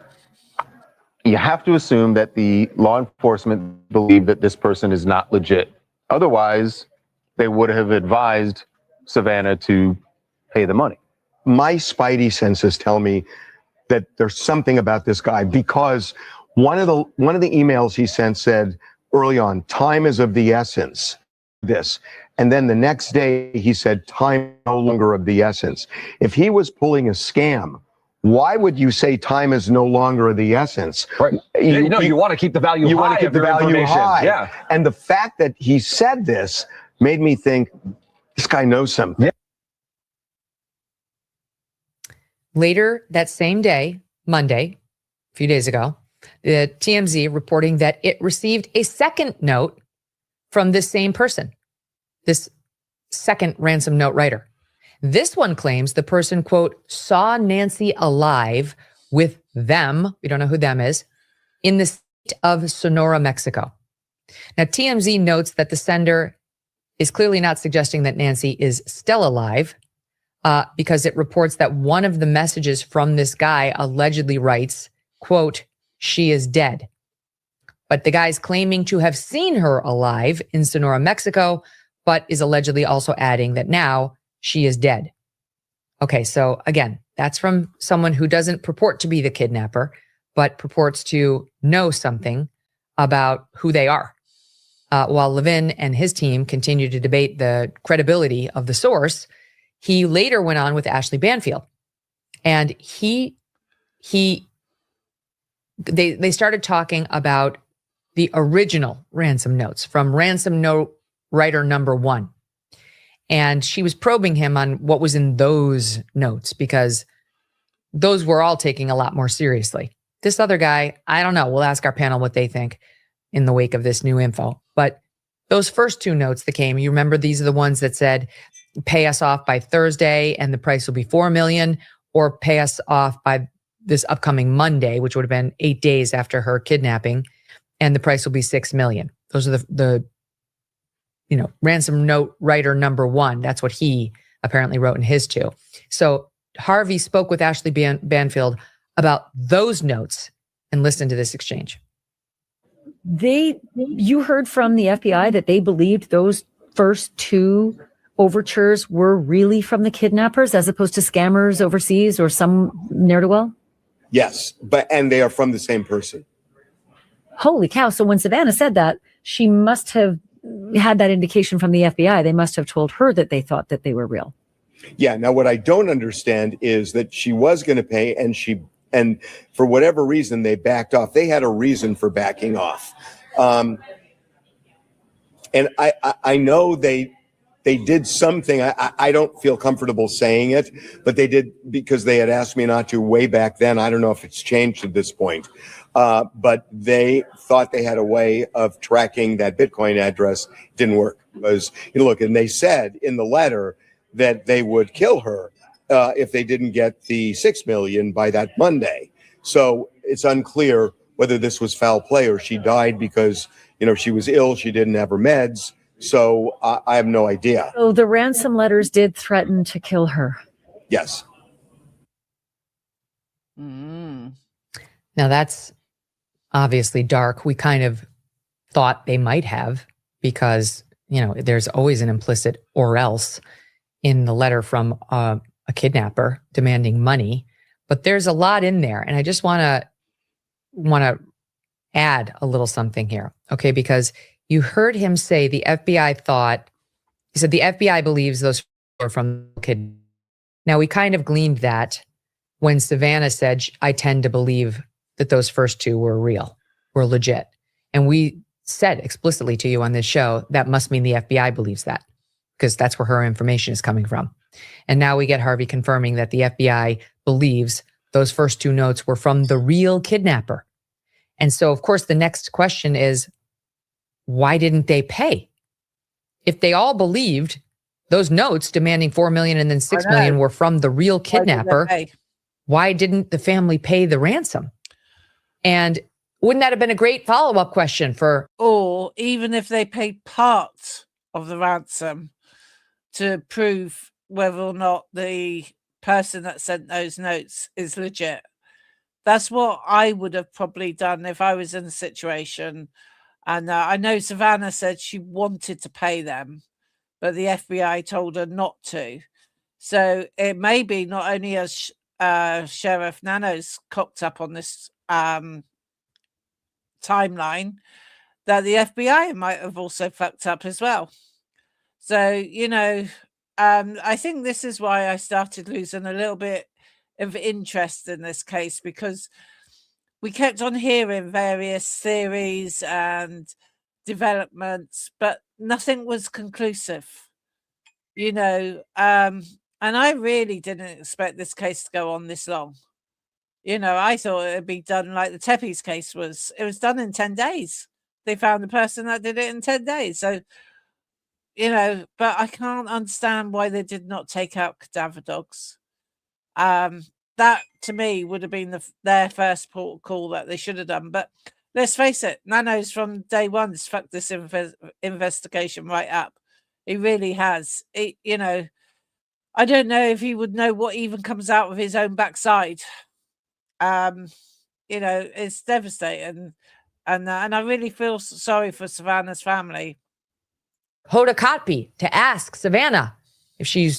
you have to assume that the law enforcement believe that this person is not legit. Otherwise, they would have advised Savannah to pay the money. My spidey senses tell me that there's something about this guy, because one of the emails he sent said early on, time is of the essence. And then the next day he said, time no longer of the essence. If he was pulling a scam, why would you say time is no longer the essence? Right. You want to keep the value high. You want to keep the value high. Yeah. And the fact that he said this made me think this guy knows something. Yeah. Later that same day, Monday, a few days ago, the TMZ reporting that it received a second note from this same person, this second ransom note writer. This one claims the person, quote, saw Nancy alive with them, we don't know who them is, in the state of Sonora, Mexico. Now, TMZ notes that the sender is clearly not suggesting that Nancy is still alive, because it reports that one of the messages from this guy allegedly writes, quote, she is dead. But the guy's claiming to have seen her alive in Sonora, Mexico, but is allegedly also adding that now she is dead. Okay, so again, that's from someone who doesn't purport to be the kidnapper, but purports to know something about who they are. While Levin and his team continue to debate the credibility of the source, he later went on with Ashley Banfield, and they started talking about the original ransom notes from ransom note writer number 1. And she was probing him on what was in those notes, because those were all taking a lot more seriously. This other guy, I don't know. We'll ask our panel what they think in the wake of this new info. But those first 2 notes that came, you remember, these are the ones that said, pay us off by Thursday and the price will be $4 million, or pay us off by this upcoming Monday, which would have been 8 days after her kidnapping, and the price will be $6 million. Those are the ransom note writer number 1. That's what he apparently wrote in his 2. So Harvey spoke with Ashley Banfield about those notes, and listen to this exchange. You heard from the FBI that they believed those first 2 overtures were really from the kidnappers as opposed to scammers overseas or some ne'er-do-well? Yes, and they are from the same person. Holy cow. So when Savannah said that, she must have had that indication from the FBI. They must have told her that they thought that they were real. Yeah. Now, what I don't understand is that she was going to pay, and for whatever reason, they backed off. They had a reason for backing off. And I know they did something. I don't feel comfortable saying it, but they did, because they had asked me not to way back then. I don't know if it's changed at this point. But they thought they had a way of tracking that Bitcoin address. Didn't work. Because, look, and they said in the letter that they would kill her if they didn't get the $6 million by that Monday. So it's unclear whether this was foul play or she died because, she was ill. She didn't have her meds. So I have no idea. So the ransom letters did threaten to kill her. Yes. Mm. Now that's obviously dark. We kind of thought they might have, because, there's always an implicit or else in the letter from a kidnapper demanding money, but there's a lot in there. And I just want to add a little something here. Okay. Because you heard him say he said the FBI believes those are from the kid. Now we kind of gleaned that when Savannah said, I tend to believe that those first 2 were real, were legit. And we said explicitly to you on this show, that must mean the FBI believes that, because that's where her information is coming from. And now we get Harvey confirming that the FBI believes those first 2 notes were from the real kidnapper. And so, of course, the next question is, why didn't they pay? If they all believed those notes demanding $4 million and then $6 million were from the real kidnapper, why didn't the family pay the ransom? And wouldn't that have been a great follow-up question for... Or even if they paid part of the ransom to prove whether or not the person that sent those notes is legit. That's what I would have probably done if I was in a situation. And I know Savannah said she wanted to pay them, but the FBI told her not to. So it may be not only has Sheriff NANOS cocked up on this timeline, that the FBI might have also fucked up as well. So, I think this is why I started losing a little bit of interest in this case, because we kept on hearing various theories and developments, but nothing was conclusive, you know. And I really didn't expect this case to go on this long. You know, I thought it'd be done like the Tepes case was. It was done in 10 days. They found the person that did it in 10 days. So, you know, but I can't understand why they did not take out cadaver dogs. That to me would have been their first port of call that they should have done. But let's face it, Nanos from day one has fucked this investigation right up. He really has. You know, I don't know if he would know what even comes out of his own backside. You know, it's devastating, and I really feel sorry for Savannah's family. Hoda Kotb to ask Savannah if she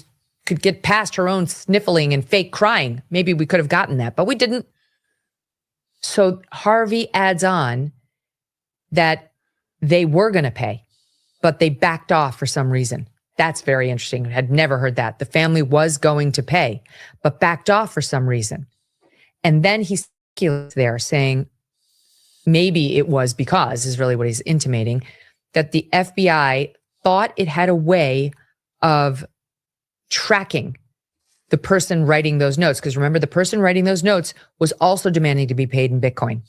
could get past her own sniffling and fake crying. Maybe we could have gotten that, but we didn't. So Harvey adds on that they were going to pay, but they backed off for some reason. That's very interesting. I had never heard that. The family was going to pay, but backed off for some reason. And then he speculates there saying maybe it was because, is really what he's intimating, that the FBI thought it had a way of tracking the person writing those notes. Because remember, the person writing those notes was also demanding to be paid in Bitcoin.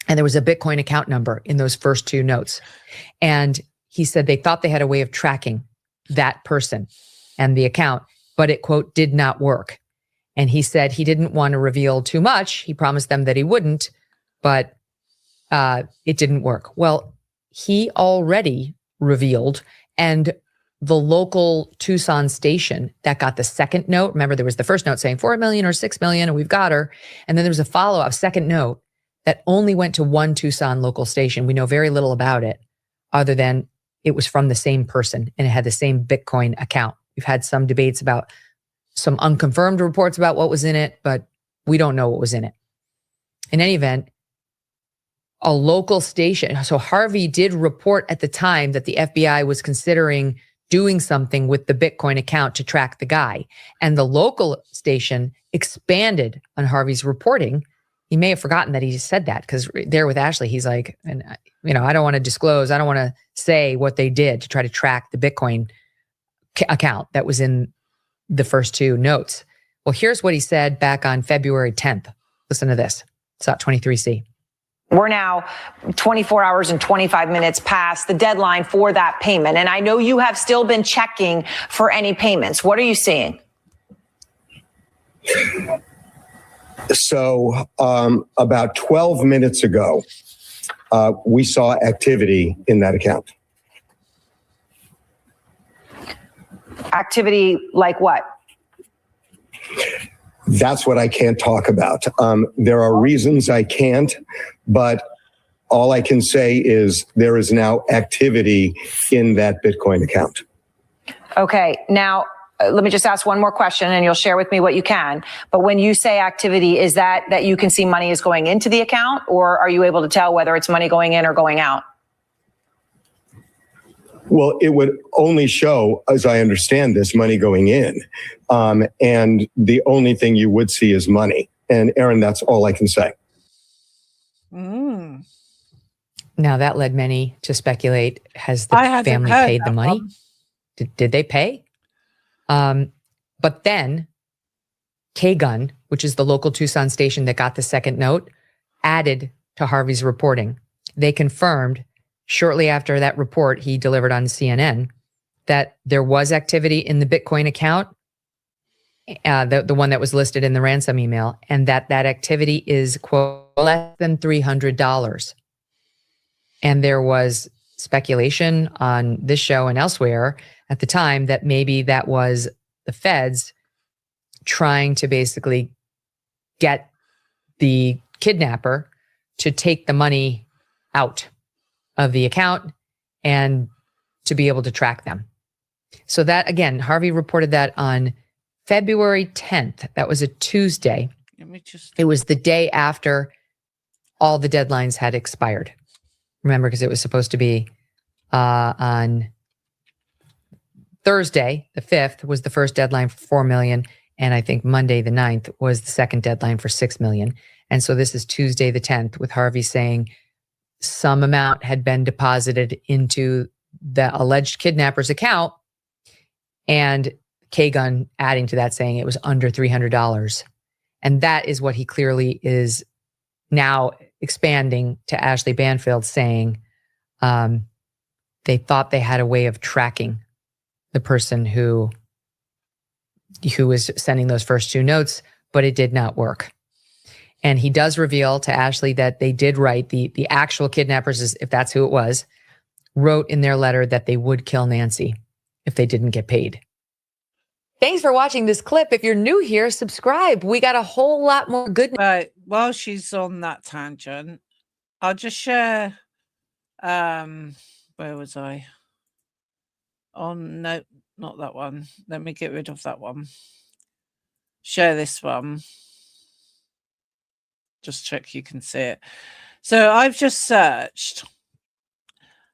And there was a Bitcoin account number in those first two notes. And he said they thought they had a way of tracking that person and the account, but it, quote, did not work. And he said he didn't want to reveal too much. He promised them that he wouldn't, but it didn't work. Well, he already revealed, and the local Tucson station that got the second note, remember there was the first note saying 4 million or 6 million, and we've got her. And then there was a follow-up second note that only went to one Tucson local station. We know very little about it other than it was from the same person and it had the same Bitcoin account. We've had some debates about some unconfirmed reports about what was in it, but we don't know what was in it. In any event, a local station. So Harvey did report at the time that the FBI was considering doing something with the Bitcoin account to track the guy. And the local station expanded on Harvey's reporting. He may have forgotten that he said that, because there with Ashley, he's like, and you know, I don't want to disclose, I don't want to say what they did to try to track the Bitcoin account that was in the first two notes. Well, here's what he said back on February 10th. Listen to this. It's at 23C. We're now 24 hours and 25 minutes past the deadline for that payment. And I know you have still been checking for any payments. What are you seeing? So about 12 minutes ago, we saw activity in that account. Activity like what? That's what I can't talk about. There are reasons I can't, but all I can say is there is now activity in that Bitcoin account. Okay. Now, let me just ask one more question and you'll share with me what you can. But when you say activity, is that you can see money is going into the account, or are you able to tell whether it's money going in or going out? Well, it would only show, as I understand this, money going in. And the only thing you would see is money. And Aaron, that's all I can say. Mm. Now that led many to speculate, has the family paid the money? Did they pay? But then K-Gun, which is the local Tucson station that got the second note, added to Harvey's reporting. They confirmed shortly after that report he delivered on CNN that there was activity in the Bitcoin account, the one that was listed in the ransom email, and that activity is, quote, less than $300. And there was speculation on this show and elsewhere at the time that maybe that was the feds trying to basically get the kidnapper to take the money out of the account and to be able to track them. So that, again, Harvey reported that on February 10th. That was a Tuesday. It was the day after all the deadlines had expired. Remember, because it was supposed to be on Thursday, the 5th, was the first deadline for 4 million. And I think Monday the 9th was the second deadline for 6 million. And so this is Tuesday the 10th with Harvey saying some amount had been deposited into the alleged kidnapper's account, and Kagan adding to that saying it was under $300. And that is what he clearly is now expanding to Ashley Banfield, saying they thought they had a way of tracking the person who was sending those first two notes, but it did not work. And he does reveal to Ashley that they did write, the actual kidnappers, if that's who it was, wrote in their letter that they would kill Nancy if they didn't get paid. Thanks for watching this clip. If you're new here, subscribe. We got a whole lot more goodness. Right. While she's on that tangent, I'll just share, where was I? No, not that one. Let me get rid of that one. Share this one. Just check you can see it. So I've just searched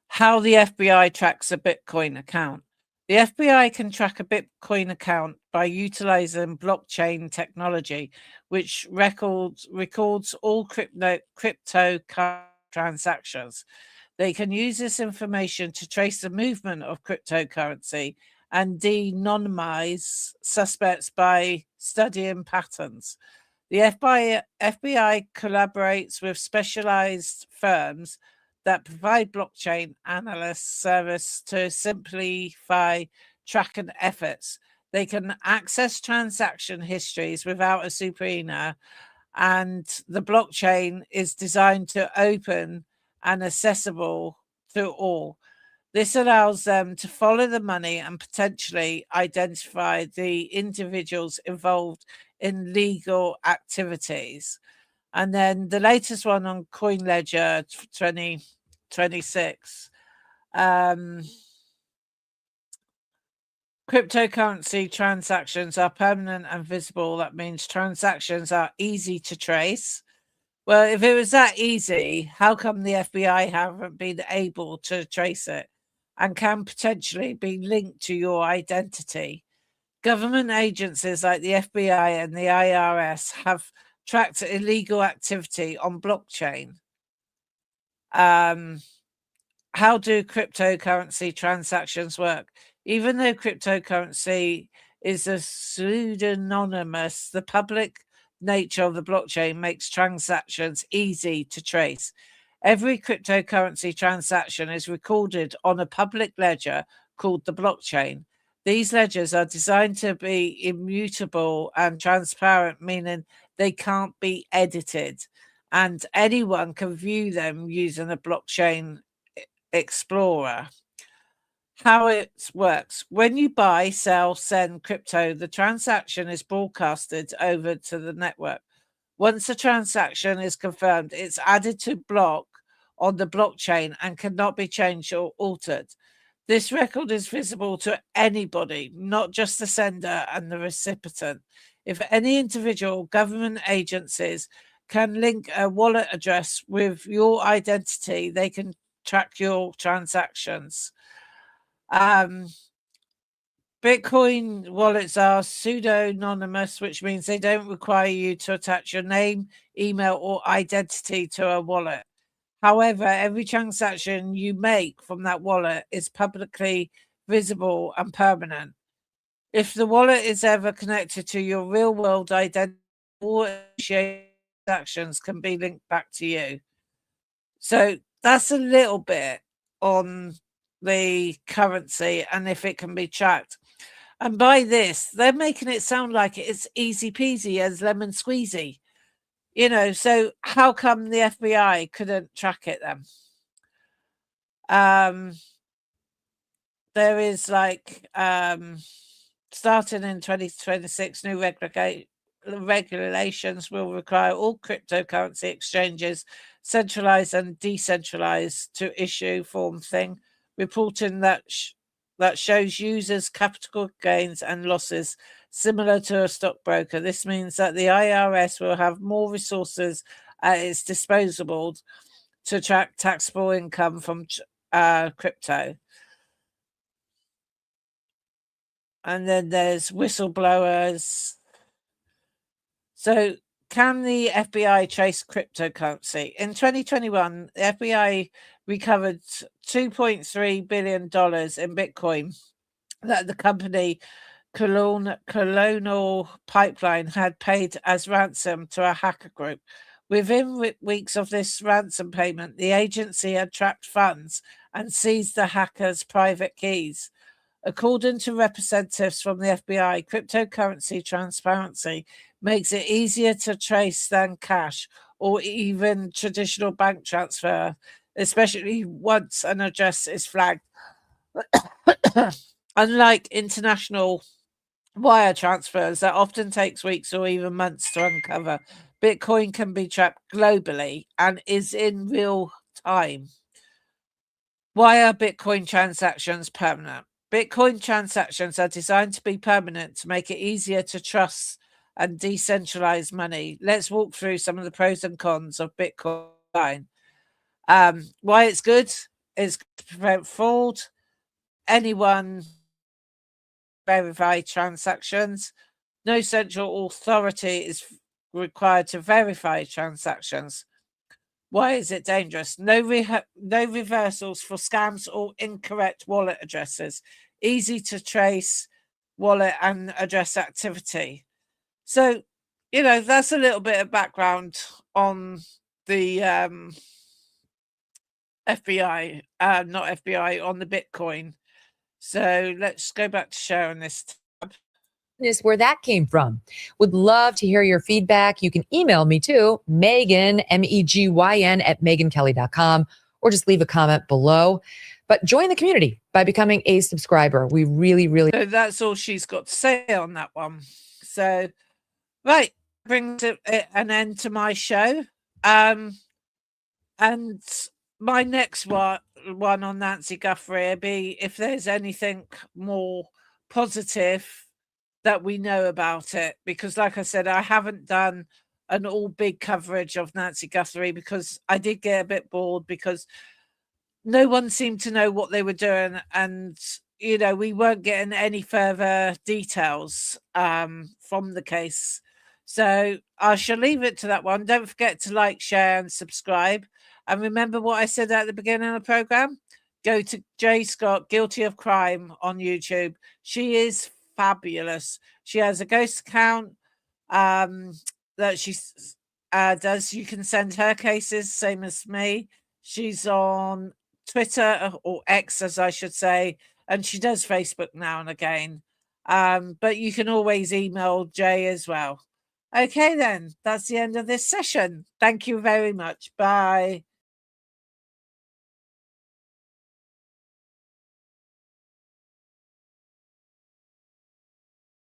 how the FBI tracks a Bitcoin account. The FBI can track a Bitcoin account by utilizing blockchain technology, which records all crypto transactions. They can use this information to trace the movement of cryptocurrency and de-anonymize suspects by studying patterns. The FBI collaborates with specialized firms that provide blockchain analyst service to simplify tracking efforts. They can access transaction histories without a subpoena, and the blockchain is designed to open and accessible to all. This allows them to follow the money and potentially identify the individuals involved in legal activities. And then the latest one on CoinLedger 2026. Cryptocurrency transactions are permanent and visible. That means transactions are easy to trace. Well, if it was that easy, how come the FBI haven't been able to trace it and can potentially be linked to your identity? Government agencies like the FBI and the IRS have tracked illegal activity on blockchain. How do cryptocurrency transactions work? Even though cryptocurrency is a pseudonymous, the public nature of the blockchain makes transactions easy to trace. Every cryptocurrency transaction is recorded on a public ledger called the blockchain. These ledgers are designed to be immutable and transparent, meaning they can't be edited, and anyone can view them using a blockchain explorer. How it works: when you buy, sell, send crypto, the transaction is broadcasted over to the network. Once a transaction is confirmed, it's added to block on the blockchain and cannot be changed or altered. This record is visible to anybody, not just the sender and the recipient. If any individual, government agencies can link a wallet address with your identity, they can track your transactions. Bitcoin wallets are pseudonymous, which means they don't require you to attach your name, email, or identity to a wallet. However, every transaction you make from that wallet is publicly visible and permanent. If the wallet is ever connected to your real-world identity, all transactions can be linked back to you. So that's a little bit on the currency and if it can be tracked. And by this, they're making it sound like it's easy peasy as lemon squeezy. You know, so how come the FBI couldn't track it then? There is like, starting in 2026, new regulations will require all cryptocurrency exchanges, centralized and decentralized, to issue form thing, reporting that shows users' capital gains and losses similar to a stockbroker. This means that the IRS will have more resources at its disposal to track taxable income from crypto. And then there's whistleblowers. So can the FBI trace cryptocurrency? In 2021, the FBI recovered $2.3 billion in Bitcoin that the company Colonial Pipeline had paid as ransom to a hacker group. Within weeks of this ransom payment, the agency had trapped funds and seized the hackers' private keys. According to representatives from the FBI, cryptocurrency transparency makes it easier to trace than cash or even traditional bank transfer, especially once an address is flagged. Unlike international wire transfers that often takes weeks or even months to uncover, Bitcoin can be tracked globally and is in real time. Why are Bitcoin transactions permanent? Bitcoin transactions are designed to be permanent to make it easier to trust and decentralize money. Let's walk through some of the pros and cons of Bitcoin. Why it's good is to prevent fraud. Anyone verify transactions. No central authority is required to verify transactions. Why is it dangerous? No reversals for scams or incorrect wallet addresses. Easy to trace wallet and address activity. So, that's a little bit of background on the FBI, not FBI, on the Bitcoin. So let's go back to sharing this tab. Is where that came from. Would love to hear your feedback. You can email me too, Megan, MEGYN at megankelly.com, or just leave a comment below. But join the community by becoming a subscriber. We really, really. So that's all she's got to say on that one. So, right, brings an end to my show. And my next one on Nancy Guthrie will be if there's anything more positive that we know about it, because like I said, I haven't done an all big coverage of Nancy Guthrie because I did get a bit bored because no one seemed to know what they were doing, and we weren't getting any further details from the case. So I shall leave it to that one. Don't forget to like, share and subscribe, and remember what I said at the beginning of the program. Go to J Scott Guilty of Crime on YouTube. She is fabulous. She has a ghost account that she does. You can send her cases, same as me. She's on Twitter, or X as I should say, and she does Facebook now and again. But you can always email Jay as well. Okay then, that's the end of this session. Thank you very much. Bye.